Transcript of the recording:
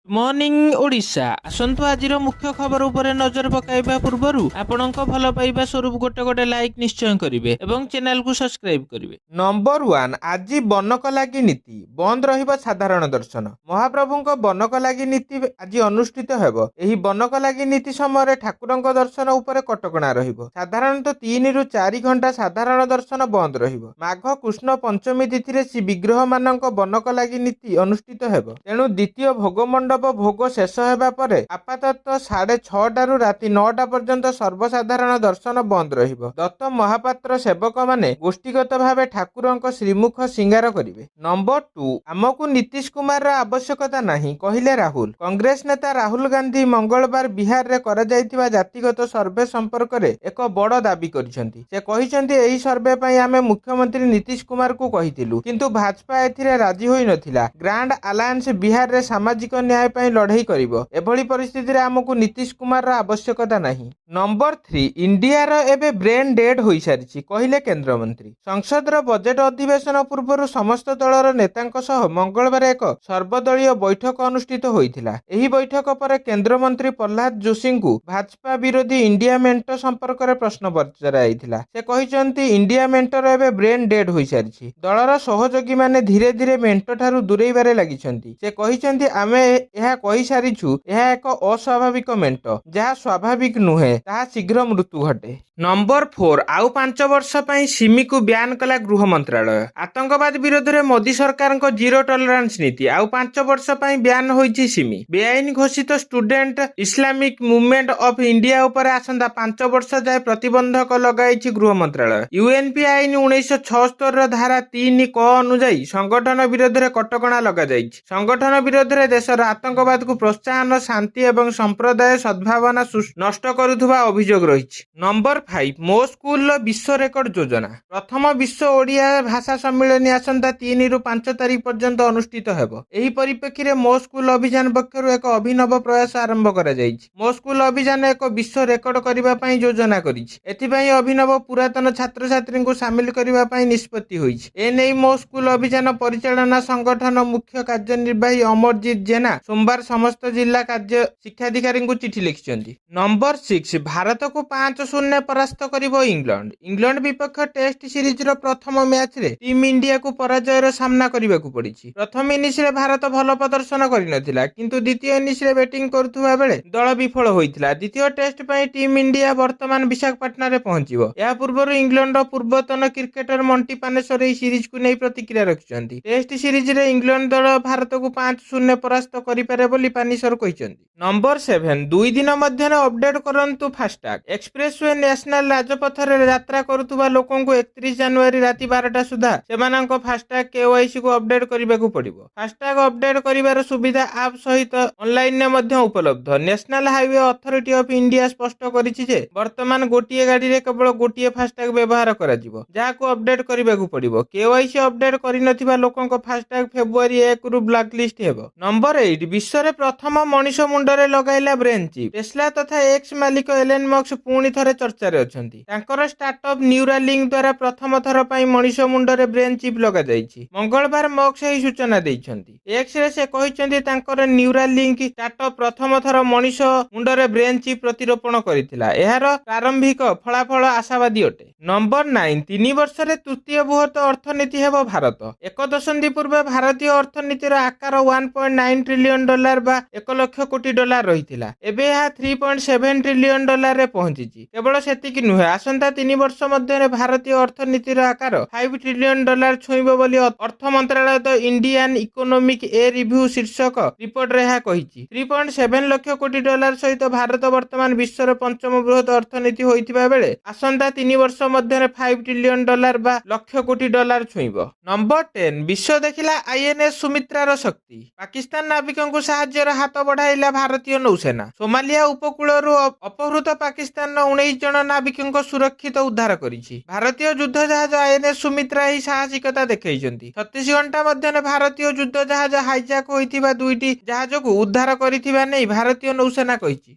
Morning Odisha आसंतु आजिर मुख्य खबर उपरे नजर पकाइबा पूर्वरु आपणक भल पाइबा स्वरूप गोटे गोटे लाइक निश्चय करिवे एवं चैनल को सब्सक्राइब करिवे। नंबर 1 आज बनकलागी नीति बंद रहिबा साधारण दर्शन महाप्रभुଙ୍କ बनकलागी नीति आज अनुष्ठित हेबो। एही बनकलागी नीति समय ठाकुरଙ୍କ दर्शन उपरे कटकणा रहिबो। साधारणतः 3 रु 4 घंटा साधारण दर्शन बंद रहिबो। माघ कृष्ण पंचमी तिथि रे श्री विग्रह मानक बनकलागी नीति अनुष्ठित हेबो। तेणु द्वितीय भोग मंडप भोग शेष हेबा परे आपाततः 6:30 रु राति 9टा पर्यंत सर्वसाधारण दर्शन बंद रहिबो। दत्त महापात्र सेवक माने गोष्ठीगत भावे ठाकुरଙ୍କ श्रीमुख सिंगार करिवे। नंबर 2 आमको नीतीश कुमार आवश्यकता नहीं कहिले राहुल। कांग्रेस नेता राहुल गांधी मंगलवार बिहार रे करा जायथिबा जातिगत सर्वे संपर्क रे एक बड़ दाबी करिसेंती। से कहिसेंती एही सर्वे पई आमे मुख्यमंत्री नीतीश कुमार को कहितिलु किंतु भाजपा एथिरे राजी होई नथिला। ग्रांड अलायंस बिहार रे सामाजिक न्याय पई लढई करिवो। एभली परिस्थिति रे आमको नीतीश कुमार आवश्यकता नहीं। नंबर 3 इंडिया रो एबे ब्रेन डेड होई सारिछि कहिले केंद्र मंत्री। संसद रो बजेट अधिवेशन पूर्व समस्त दलर नेतांक सह मंगलवार एक सर्वदलीय बैठक अनुष्ठित होइथिला। एही बैठक पर केंद्र मंत्री प्रहलाद जोशी को भाजपा विरोधी इंडिया मेंट संपर्क रे प्रश्न पचराइथिला। से कहिसंती इंडिया मेंटर एबे ब्रेन डेड होई सारिछि। दलर सहयोगी माने धीरे धीरे मेंट ठारू दूरेइबारे लागिसंती। से कहिसंती आमे एहा कहि सारिछु एहा एक अस्वाभाविक मेंट जहा स्वाभाविक नुहे ताहा शीघ्र मृत्यु घटे। नंबर 4 आउ 5 वर्ष पई सिमी को ब्यान कला गृह मंत्रालय। आतंकवाद विरोध में मोदी सरकार को जीरो टॉलरेंस नीति आउ 5 वर्ष पई ब्यान होईछि सिमी। बेआईन घोषित student Islamic movement of India ऊपर आसंता 5 वर्ष जाए प्रतिबंधक लगाइछि गृह मंत्रालय। यूएनपी आईन 1976 रो धारा 3 क अनुसार संगठन विरोध में कटकणा लगा जाइछि। संगठन विरोध में देशर आतंकवाद को प्रोत्साहन शांति एवं संप्रदाय सद्भावना नष्ट करुथुबा अभियोग रहिछि। नंबर 5 मो स्कूल विश्व रेकर्ड योजना। प्रथम विश्व ओडिया भाषा सम्मेलन आसंता 3 रु 5 तारिख पर्यंत अनुष्ठित हेबो। एही परिप्रेक्षी रे मो स्कूल अभियान पक्षरु एक अभिनव प्रयास आरंभ करा जाइछि। मो स्कूल अभियान एक विश्व रेकर्ड करिबा पई योजना करिछि। एथिपई अभिनव पुरातन छात्र छात्री को शामिल करिबा पई निष्पत्ति होइछि। एनै मो स्कूल अभियान परिचालना संगठन मुख्य कार्यनिर्वाही अमरजीत जेना सोमवार समस्त जिला कार्य शिक्षाधिकारी को चिठी लिखिसंती। नंबर 6 भारत को 5-0 परास्त करिबो इंग्लैंड। इंग्लैंड विपक्ष टेस्ट सीरीज रो प्रथम मैच रे टीम इंडिया को पराजय रो सामना करिबाकू पड़िछि। प्रथम इनिंग्स रे भारत भल प्रदर्शन करिनथिला किंतु द्वितीय इनिंग्स रे बैटिंग करुथुबा बेले दल विफल होइथिला। द्वितीय टेस्ट पई टीम इंडिया वर्तमान विशाखापट्टनम रे पहुंचिबो। या पूर्वरु इंग्लैंड रो पूर्वतन क्रिकेटर मंटी पानेसर एही सीरीज को नै प्रतिक्रिया रखिसंती। टेस्ट सीरीज रे इंग्लैंड दल भारत को 5-0 परास्त करि पारे बोली पानेसर कहिसंती। नंबर 7 2 दिन मध्य अपडेट करंतु फास्टैग। एक्सप्रेसवे नेशनल राजपथ रे यात्रा करुथुबा लोकन को 31 जनवरी राति 12टा सुधा सेमानंक फास्टैग केवाईसी को अपडेट करिबाकू पड़िबो। फास्टैग अपडेट करिबार सुविधा ऐप सहित ऑनलाइन ने मध्य उपलब्ध। National highway authority of India स्पष्ट करिछि जे वर्तमान गोटिए गाड़ी रे केवल गोटिए फास्टैग व्यवहार कराजिबो जाहाको अपडेट करिबाकू पड़िबो। केवाईसी अपडेट करिनथिबा लोकंक फास्टैग फेब्रुआरी 1 रु ब्लैक लिस्ट हेबो। नंबर 8 विश्व रे प्रथम मनीष मुंडरे लगाइला ब्रेन चिप। टेस्ला तथा एक्स मालिक एलन मस्क पुणी थरे चर्चा रे अछंती। तांकर स्टार्टअप न्यूरालिंक द्वारा प्रथम थर पई मनीष मुंडरे ब्रेन चिप लगा जाइछि। मंगलवार मस्क एही सूचना दैछंती। एक्स रे से कहिसंती तांकर न्यूरालिंक स्टार्टअप प्रथम थर मनीष मुंडरे ब्रेन चिप प्रतिरोपण करिथिला। एहार प्रारंभिक फलाफल आशावादी अटे। नंबर 9 3 वर्ष रे तृतीय बृहत अर्थनीति हेबो भारत। एक दशंधि पूर्व भारतीय अर्थनीतिर आकार 1.9 ट्रिलियन डॉलर बा 1 लाख कोटी डॉलर रहिथिला। एबे यह 3.7 ट्रिलियन डॉलर रे पहुंचिछि। केवल सेतिकी नुहे आसंता 3 वर्ष मध्य भारतीय अर्थनीतिर आकार 5 ट्रिलियन डॉलर छुइबो बोली अर्थ मंत्रालय the Indian economic a review शीर्षक रिपोर्ट रे कहिछि। 3.7 लाख कोटी डॉलर सहित भारत वर्तमान विश्वर पंचम बृहत अर्थनीति होइतिबा बेले आसंता 3 वर्ष मध्य 5 ट्रिलियन डॉलर बा लाख कोटी डॉलर छुइबो। नंबर 10 विश्व देखिला आईएनएस सुमित्रार शक्ति। पाकिस्तान नाविकंकु साहाय्यर हाथ बढ़ाइला भारतीय नौसेना। सोमालिया उपकूलरू अपहृत पाकिस्तान 19 जन नाविकंक सुरक्षित उद्धार करिछि। भारतीय युद्ध जहाज आईएनएस सुमित्रा ही साहसिकता देखैछंती। 36 घंटा मध्य भारतीय युद्ध जहाज हाईजैक होइथिबा 2टी जहाज को उद्धार करिथिबा नै भारतीय नौसेना कहिछि।